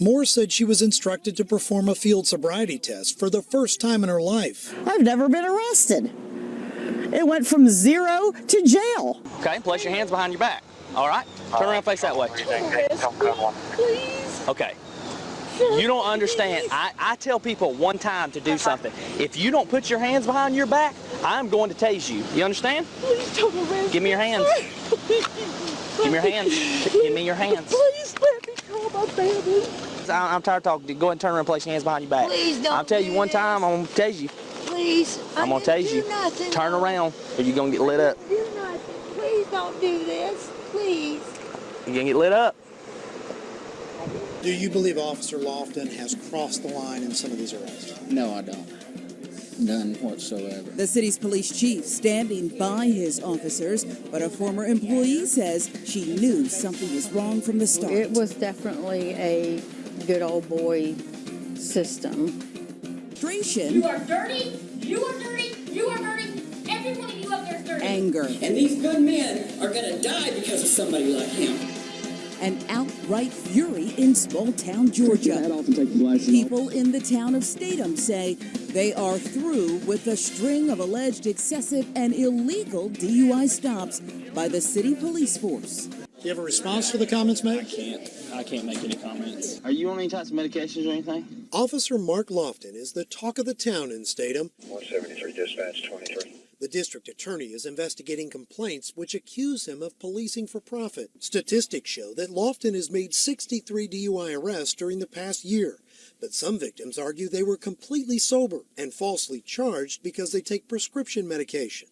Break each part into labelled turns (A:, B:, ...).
A: Moore said she was instructed to perform a field sobriety test for the first time in her life.
B: I've never been arrested. It went from 0 to jail.
C: Okay, place your hands behind your back. All right? Turn around, face that way.
D: Please.
C: Okay. You don't understand. I tell people one time to do something. If you don't put your hands behind your back, I'm going to tase you. You understand?
D: Please don't arrest me.
C: Give me your hands. Give me your hands. Give me your hands.
D: Please let me call my family.
C: I'm tired of talking. Go ahead and turn around and place your hands behind your back.
D: Please don't.
C: I'll tell you one time, I'm going to tase you.
D: Please.
C: I'm going to tase you.
D: Nothing.
C: Turn around or you're going to get lit up.
D: Do nothing. Please don't do this. Please.
C: You're going to get lit up.
A: Do you believe Officer Lofton has crossed the line in some of these arrests?
E: No, I don't. None whatsoever.
F: The city's police chief standing by his officers, but a former employee says she knew something was wrong from the start.
G: It was definitely a good old boy system.
F: Frustration.
H: You are dirty, you are dirty, you are dirty, every one of you up there is dirty.
F: Anger.
E: And these good men are going to die because of somebody like him.
F: And outright fury in small-town Georgia. People in the town of Statham say they are through with the string of alleged excessive and illegal DUI stops by the city police force.
A: Do you have a response to the comments made?
E: I can't make any comments.
C: Are you on any types of medications or anything?
A: Officer Marc Lofton is the talk of the town in Statham.
I: 173 dispatch 23.
A: The district attorney is investigating complaints which accuse him of policing for profit. Statistics show that Lofton has made 63 DUI arrests during the past year, but some victims argue they were completely sober and falsely charged because they take prescription medication.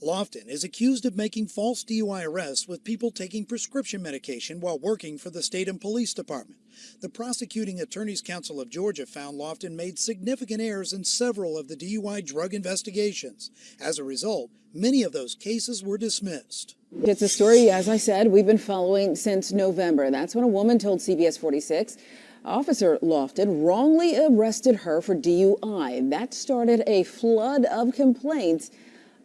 A: Lofton is accused of making false DUI arrests with people taking prescription medication while working for the Statham Police Department. The Prosecuting Attorneys Council of Georgia found Lofton made significant errors in several of the DUI drug investigations. As a result, many of those cases were dismissed.
J: It's a story, as I said, we've been following since November. That's when a woman told CBS 46 Officer Lofton wrongly arrested her for DUI. That started a flood of complaints.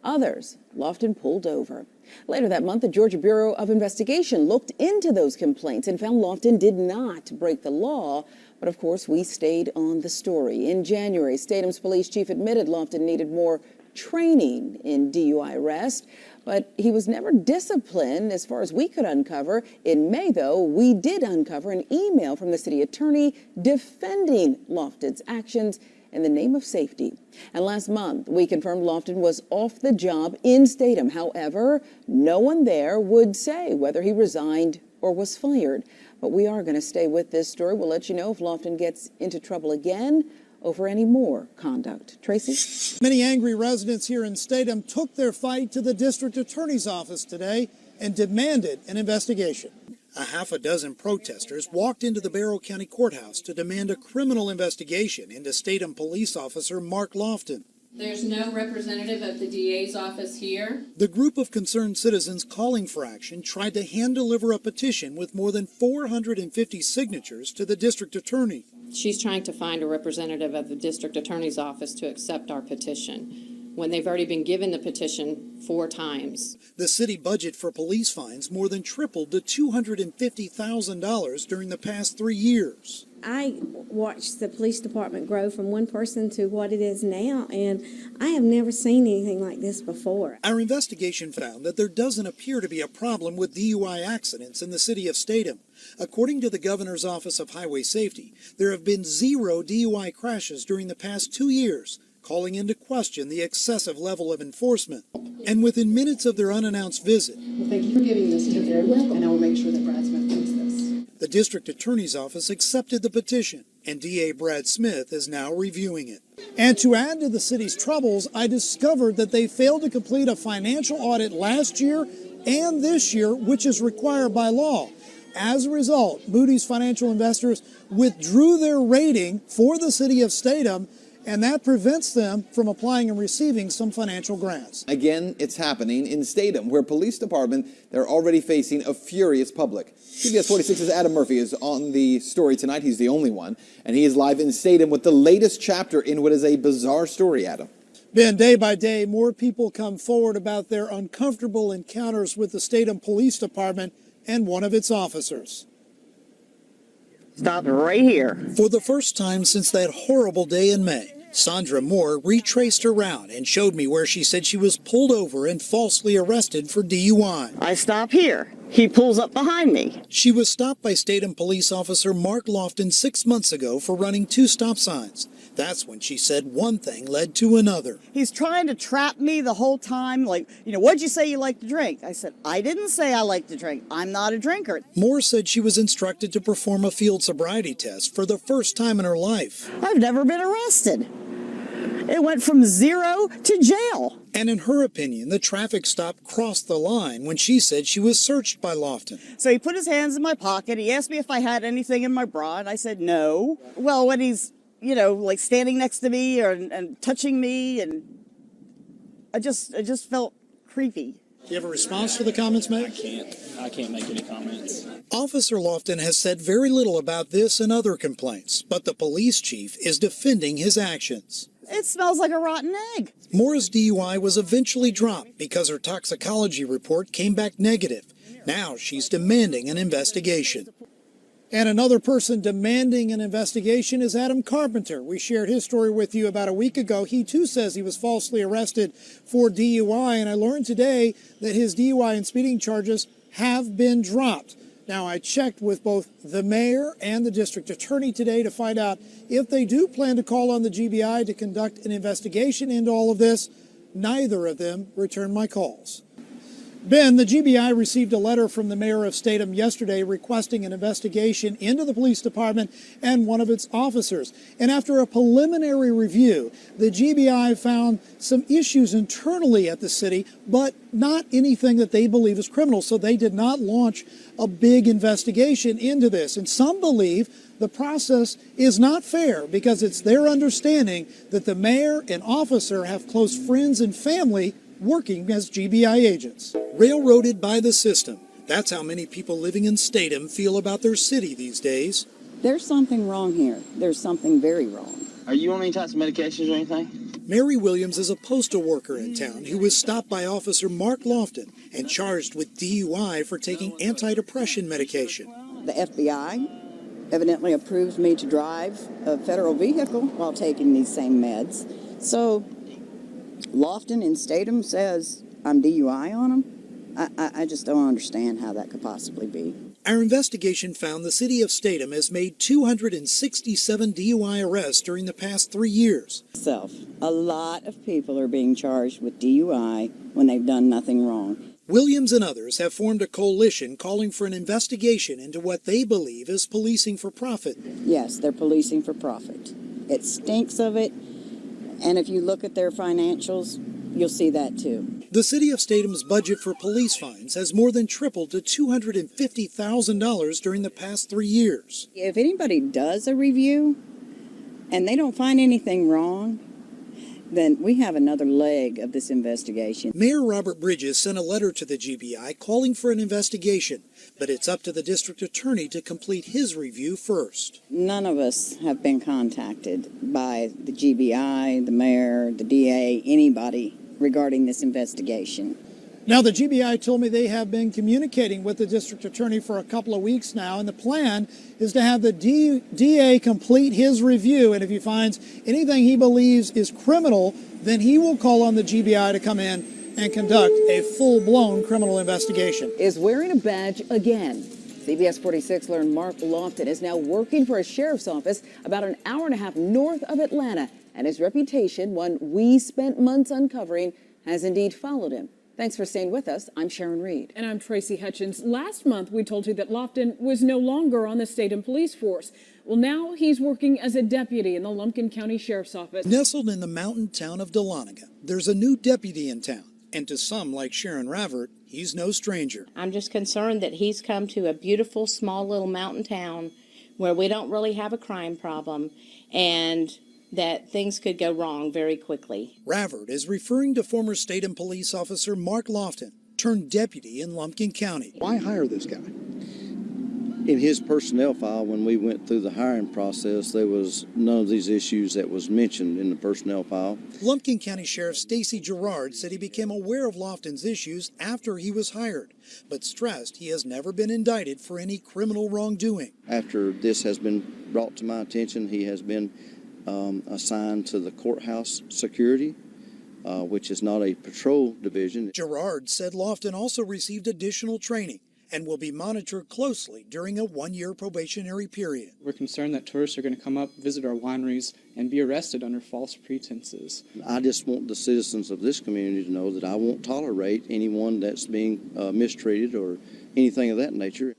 J: Others, Lofton pulled over. Later that month, the Georgia Bureau of Investigation looked into those complaints and found Lofton did not break the law. But of course, we stayed on the story. In January, Statham's police chief admitted Lofton needed more training in DUI arrest, but he was never disciplined as far as we could uncover. In May, though, we did uncover an email from the city attorney defending Lofton's actions in the name of safety. And last month, we confirmed Lofton was off the job in Statham. However, no one there would say whether he resigned or was fired. But we are going to stay with this story. We'll let you know if Lofton gets into trouble again over any more conduct. Tracy?
A: Many angry residents here in Statham took their fight to the district attorney's office today and demanded an investigation. A half a dozen protesters walked into the Barrow County Courthouse to demand a criminal investigation into Statham Police Officer Marc Lofton.
H: There's no representative of the DA's office here.
A: The group of concerned citizens calling for action tried to hand-deliver a petition with more than 450 signatures to the district attorney.
H: She's trying to find a representative of the district attorney's office to accept our petition, when they've already been given the petition 4 times.
A: The city budget for police fines more than tripled to $250,000 during the past 3 years.
K: I watched the police department grow from one person to what it is now, and I have never seen anything like this before.
A: Our investigation found that there doesn't appear to be a problem with DUI accidents in the city of Statham. According to the Governor's Office of Highway Safety, there have been 0 DUI crashes during the past 2 years, calling into question the excessive level of enforcement. And within minutes of their unannounced visit,
L: well, thank you for giving this. You're very welcome. And I will make sure that Brad Smith thinks this.
A: the district attorney's office accepted the petition, and DA Brad Smith is now reviewing it. And to add to the city's troubles, I discovered that they failed to complete a financial audit last year and this year, which is required by law. As a result, Moody's Financial Investors withdrew their rating for the city of Statham, and that prevents them from applying and receiving some financial grants.
M: Again, it's happening in Statham, where police department, they're already facing a furious public. CBS 46's Adam Murphy is on the story tonight. He's the only one, and he is live in Statham with the latest chapter in what is a bizarre story, Adam.
A: Ben, day by day, more people come forward about their uncomfortable encounters with the Statham Police Department and one of its officers.
B: Stopped right here.
A: For the first time since that horrible day in May, Sandra Moore retraced her route and showed me where she said she was pulled over and falsely arrested for DUI.
B: I stop here. He pulls up behind me.
A: She was stopped by Statham police officer Marc Lofton 6 months ago for running 2 stop signs. That's when she said one thing led to another.
B: He's trying to trap me the whole time, like, what'd you say you like to drink? I said, I didn't say I like to drink. I'm not a drinker.
A: Moore said she was instructed to perform a field sobriety test for the first time in her life.
B: I've never been arrested. It went from 0 to jail.
A: And in her opinion, the traffic stop crossed the line when she said she was searched by Lofton.
B: So he put his hands in my pocket. He asked me if I had anything in my bra, and I said no. Well, when he's, like standing next to me and touching me, and I just felt creepy.
A: Do you have a response to the comments made?
C: I can't make any comments.
A: Officer Lofton has said very little about this and other complaints, but the police chief is defending his actions.
B: It smells like a rotten egg.
A: Moore's DUI was eventually dropped because her toxicology report came back negative. Now she's demanding an investigation. And another person demanding an investigation is Adam Carpenter. We shared his story with you about a week ago. He too says he was falsely arrested for DUI, and I learned today that his DUI and speeding charges have been dropped. Now, I checked with both the mayor and the district attorney today to find out if they do plan to call on the GBI to conduct an investigation into all of this. Neither of them returned my calls. Ben, the GBI received a letter from the mayor of Statham yesterday requesting an investigation into the police department and one of its officers. And after a preliminary review, the GBI found some issues internally at the city, but not anything that they believe is criminal. So they did not launch a big investigation into this. And some believe the process is not fair because it's their understanding that the mayor and officer have close friends and family working as GBI agents. Railroaded by the system. That's how many people living in Statham feel about their city these days.
N: There's something wrong here. There's something very wrong.
C: Are you on any types of medications or anything?
A: Mary Williams is a postal worker in town who was stopped by Officer Marc Lofton and charged with DUI for taking anti-depression medication.
N: The FBI evidently approves me to drive a federal vehicle while taking these same meds. So Lofton in Statham says I'm DUI on him? I just don't understand how that could possibly be.
A: Our investigation found the city of Statham has made 267 DUI arrests during the past 3 years.
N: A lot of people are being charged with DUI when they've done nothing wrong.
A: Williams and others have formed a coalition calling for an investigation into what they believe is policing for profit.
N: Yes, they're policing for profit. It stinks of it, and if you look at their financials, you'll see that too.
A: The city of Statham's budget for police fines has more than tripled to $250,000 during the past 3 years.
N: If anybody does a review and they don't find anything wrong, then we have another leg of this investigation.
A: Mayor Robert Bridges sent a letter to the GBI calling for an investigation, but it's up to the district attorney to complete his review first.
N: None of us have been contacted by the GBI, the mayor, the DA, anybody regarding this investigation.
A: Now, the GBI told me they have been communicating with the district attorney for a couple of weeks now, and the plan is to have the DA complete his review, and if he finds anything he believes is criminal, then he will call on the GBI to come in and conduct a full-blown criminal investigation.
J: Is wearing a badge again. CBS 46 learned Marc Lofton is now working for a sheriff's office about an hour and a half north of Atlanta, and his reputation, one we spent months uncovering, has indeed followed him. Thanks for staying with us. I'm Sharon Reed.
O: And I'm Tracy Hutchins. Last month, we told you that Lofton was no longer on the Statham Police Force. Well, now he's working as a deputy in the Lumpkin County Sheriff's Office.
A: Nestled in the mountain town of Dahlonega, there's a new deputy in town. And to some, like Sharon Ravert, he's no stranger.
P: I'm just concerned that he's come to a beautiful, small little mountain town where we don't really have a crime problem, and that things could go wrong very quickly.
A: Ravert is referring to former Statham police officer Marc Lofton, turned deputy in Lumpkin County.
Q: Why hire this guy? In his personnel file, when we went through the hiring process, there was none of these issues that was mentioned in the personnel file.
A: Lumpkin County Sheriff Stacy Gerard said he became aware of Lofton's issues after he was hired, but stressed he has never been indicted for any criminal wrongdoing.
Q: After this has been brought to my attention, he has been assigned to the courthouse security, which is not a patrol division.
A: Gerard said Lofton also received additional training and will be monitored closely during a one-year probationary period.
R: We're concerned that tourists are going to come up, visit our wineries, and be arrested under false pretenses.
Q: I just want the citizens of this community to know that I won't tolerate anyone that's being mistreated or anything of that nature.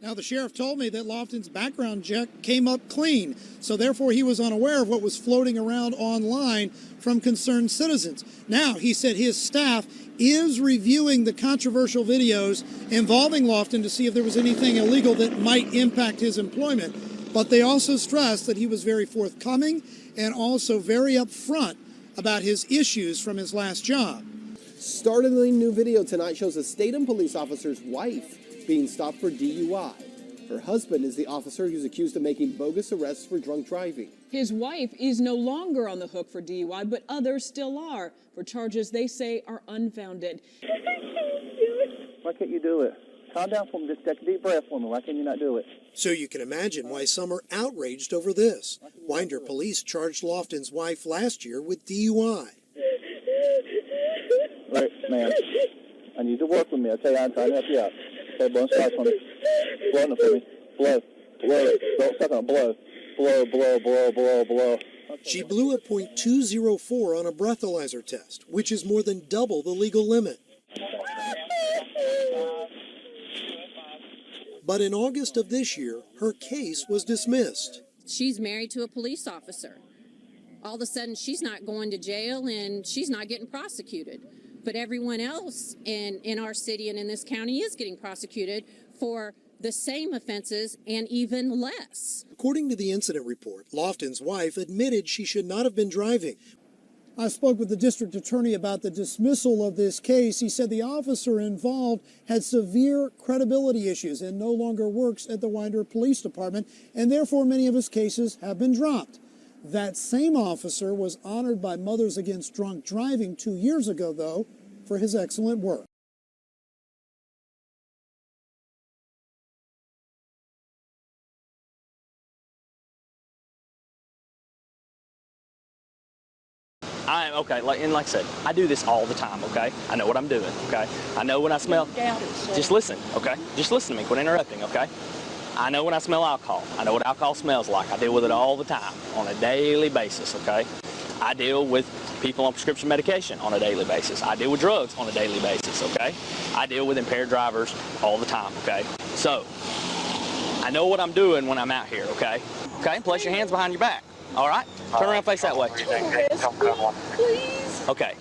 A: Now, the sheriff told me that Lofton's background check came up clean, so therefore he was unaware of what was floating around online from concerned citizens. Now, he said his staff is reviewing the controversial videos involving Lofton to see if there was anything illegal that might impact his employment. But they also stressed that he was very forthcoming and also very upfront about his issues from his last job.
S: Startling new video tonight shows a Statham police officer's wife being stopped for DUI. Her husband is the officer who's accused of making bogus arrests for drunk driving.
O: His wife is no longer on the hook for DUI, but others still are, for charges they say are unfounded.
T: Why can't you do it? Calm down for me. Just take a deep breath for me. Why can you not do it?
A: So you can imagine why some are outraged over this. Winder police charged Lofton's wife last year with DUI.
T: Right, ma'am. I need to work with me. I tell you, I'm trying to help you out. Okay, blow spots on me. Blow it for me. Blow. Blow. Don't suck on blow. Blow, blow, blow, blow, blow.
A: She blew a .204 on a breathalyzer test, which is more than double the legal limit. But in August of this year, her case was dismissed.
H: She's married to a police officer. All of a sudden, she's not going to jail and she's not getting prosecuted. But everyone else in our city and in this county is getting prosecuted for the same offenses and even less.
A: According to the incident report, Lofton's wife admitted she should not have been driving. I spoke with the district attorney about the dismissal of this case. He said the officer involved had severe credibility issues and no longer works at the Winder Police Department, and therefore many of his cases have been dropped. That same officer was honored by Mothers Against Drunk Driving 2 years ago, though, for his excellent work.
C: Okay, like I said, I do this all the time, okay? I know what I'm doing, okay? I know when I smell... Just listen, okay? Just listen to me, quit interrupting, okay? I know when I smell alcohol. I know what alcohol smells like. I deal with it all the time, on a daily basis, okay? I deal with people on prescription medication on a daily basis. I deal with drugs on a daily basis, okay? I deal with impaired drivers all the time, okay? So, I know what I'm doing when I'm out here, okay? Okay, place your hands behind your back, all right? Turn around, face that way.
D: Please.
C: Okay.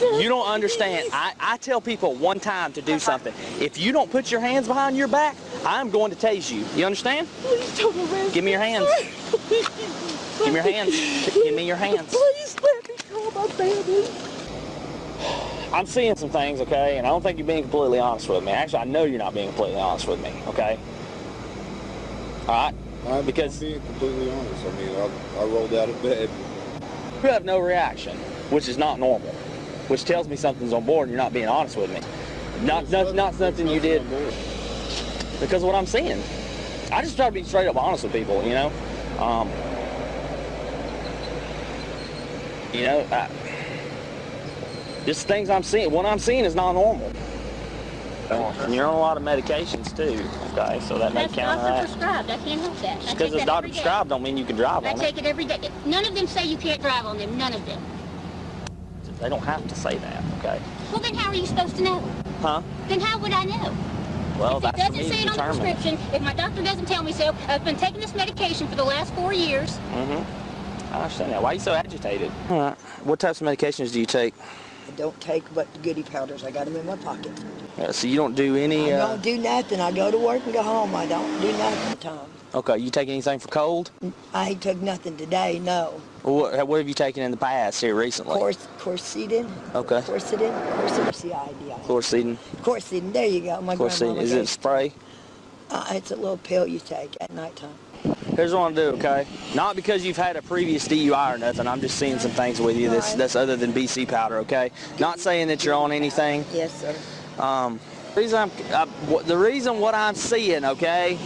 C: You don't understand. I tell people one time to do something. If you don't put your hands behind your back, I'm going to tase you. You understand?
D: Please don't arrest
C: Give me your hands.
D: Please.
C: Give me your hands. Give me your hands.
D: Please let me call my family.
C: I'm seeing some things, okay, and I don't think you're being completely honest with me. Actually, I know you're not being completely honest with me, okay? All right? Because
U: I'm being completely honest. I mean, I rolled out of bed.
C: You have no reaction, which is not normal, which tells me something's on board and you're not being honest with me. Not something you did because of what I'm seeing. I just try to be straight up honest with people, you know? Just things I'm seeing. What I'm seeing is not normal. And you're on a lot of medications too, okay? So that may count on that.
V: That's prescribed. I can't help that.
C: Just because it's doctor prescribed don't mean you can drive on it.
V: I take it every day. None of them say you can't drive on them. None of them.
C: They don't have to say that, okay?
V: Well, then how are you supposed to know?
C: Huh?
V: Then how would I know?
C: Well,
V: if
C: that's
V: it
C: for me
V: doesn't
C: to
V: say it on the
C: determine.
V: prescription, if my doctor doesn't tell me so, I've been taking this medication for the last 4 years.
C: I understand that. Why are you so agitated? All right. What types of medications do you take?
F: I don't take but the goodie powders. I got them in my pocket.
C: So you don't do any...
F: I don't do nothing. I go to work and go home. I don't do nothing at the time.
C: Okay, you take anything for cold?
F: I ain't took nothing today, no.
C: Well, what have you taken in the past here recently?
F: Quercetin.
C: Okay.
F: Quercetin, C-I-D-I.
C: Quercetin.
F: Quercetin, there you go. My
C: Quercetin.
F: grandmama
C: Is
F: gave
C: it spray?
F: It's a little pill you take at nighttime.
C: Here's what I'm gonna do, okay? Not because you've had a previous DUI or nothing. I'm just seeing some things with you that's other than BC powder, okay? Not saying that you're on anything.
F: Yes, sir.
C: The reason what I'm seeing, okay,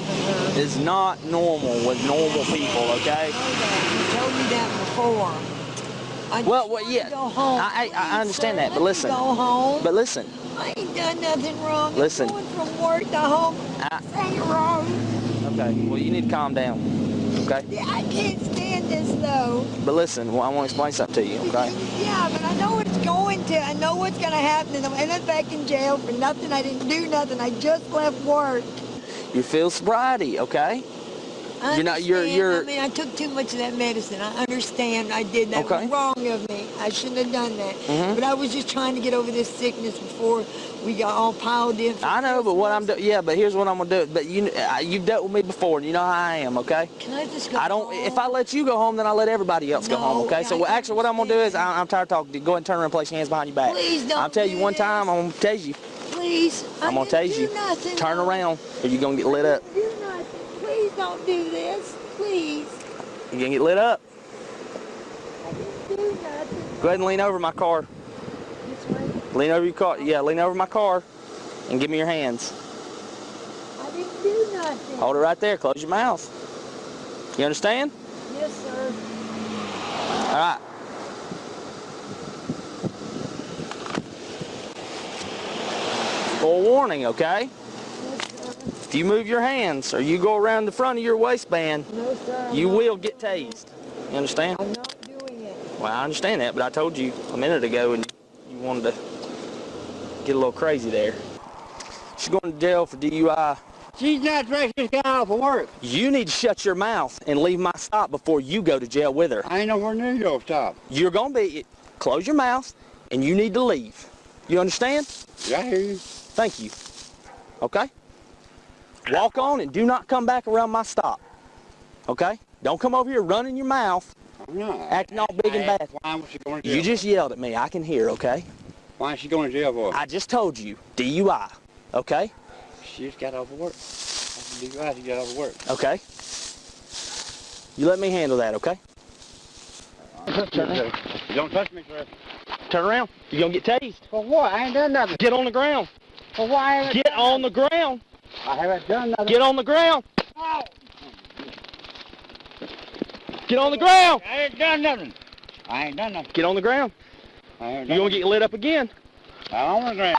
C: is not normal with normal people, okay?
F: You told me that before.
C: Yeah,
F: go home.
C: I understand that, but listen.
F: Go home.
C: But listen.
F: I ain't done nothing wrong.
C: Listen.
F: I'm going from work to home. Ain't wrong.
C: Okay, well, you need to calm down, okay?
F: Yeah, I can't stand this, though.
C: But listen, well, I want to explain something to you, okay?
F: Yeah, but I know it's going to. I know what's going to happen, and I'm ended back in jail for nothing. I didn't do nothing. I just left work.
C: You feel sobriety, okay?
F: I mean, I took too much of that medicine. I understand I did. That was wrong of me. I shouldn't have done that. But I was just trying to get over this sickness before we got all piled in.
C: I know, but what I'm doing, yeah, but here's what I'm going to do. But you've dealt with me before, and you know how I am, okay?
F: Can I just go home?
C: If I let you go home, then I'll let everybody else go home, okay? So actually what I'm going to do is, I'm tired of talking. Go ahead and turn around and place your hands behind your back.
F: Please don't
C: I'll tell you one time, I'm going to tase you.
F: Please.
C: I'm going to tase you.
F: Nothing.
C: Turn around, or you're going to get lit up.
F: Do nothing. Please don't do this. Please.
C: You're going to get lit up.
F: I didn't do nothing.
C: Go ahead and lean over my car.
F: This way?
C: Lean over your car. Yeah, lean over my car and give me your hands.
F: I didn't do nothing.
C: Hold it right there. Close your mouth. You understand?
F: Yes, sir.
C: All right. Full warning, okay? If you move your hands or you go around the front of your waistband, you will get tased. You understand?
F: I'm not doing it.
C: Well, I understand that, but I told you a minute ago and you wanted to get a little crazy there. She's going to jail for DUI.
G: She's not dressed this guy off of work.
C: You need to shut your mouth and leave my stop before you go to jail with her.
G: I ain't nowhere near your stop.
C: You're going to be, close your mouth and you need to leave. You understand?
G: Yeah, I hear you.
C: Thank you. Okay? Walk on and do not come back around my stop. Okay? Don't come over here running your mouth, acting all big and bad.
G: Why was she going to jail?
C: You just yelled at me. I can hear, okay?
G: Why is she going to jail for?
C: I just told you, DUI, okay?
G: She just got off of work. DUI, she got off of work.
C: Okay? You let me handle that, okay?
G: Don't touch me, sir.
C: Turn around. You're going to get tased.
G: For what? I ain't done nothing.
C: Get on the ground.
G: For what? I haven't
C: Get on the ground.
G: I haven't done nothing.
C: Get on the ground.
G: Oh.
C: Get on the ground.
G: I ain't done nothing. I ain't done nothing.
C: Get on the ground.
G: I ain't
C: You're going to get lit up again.
G: I'm on the ground.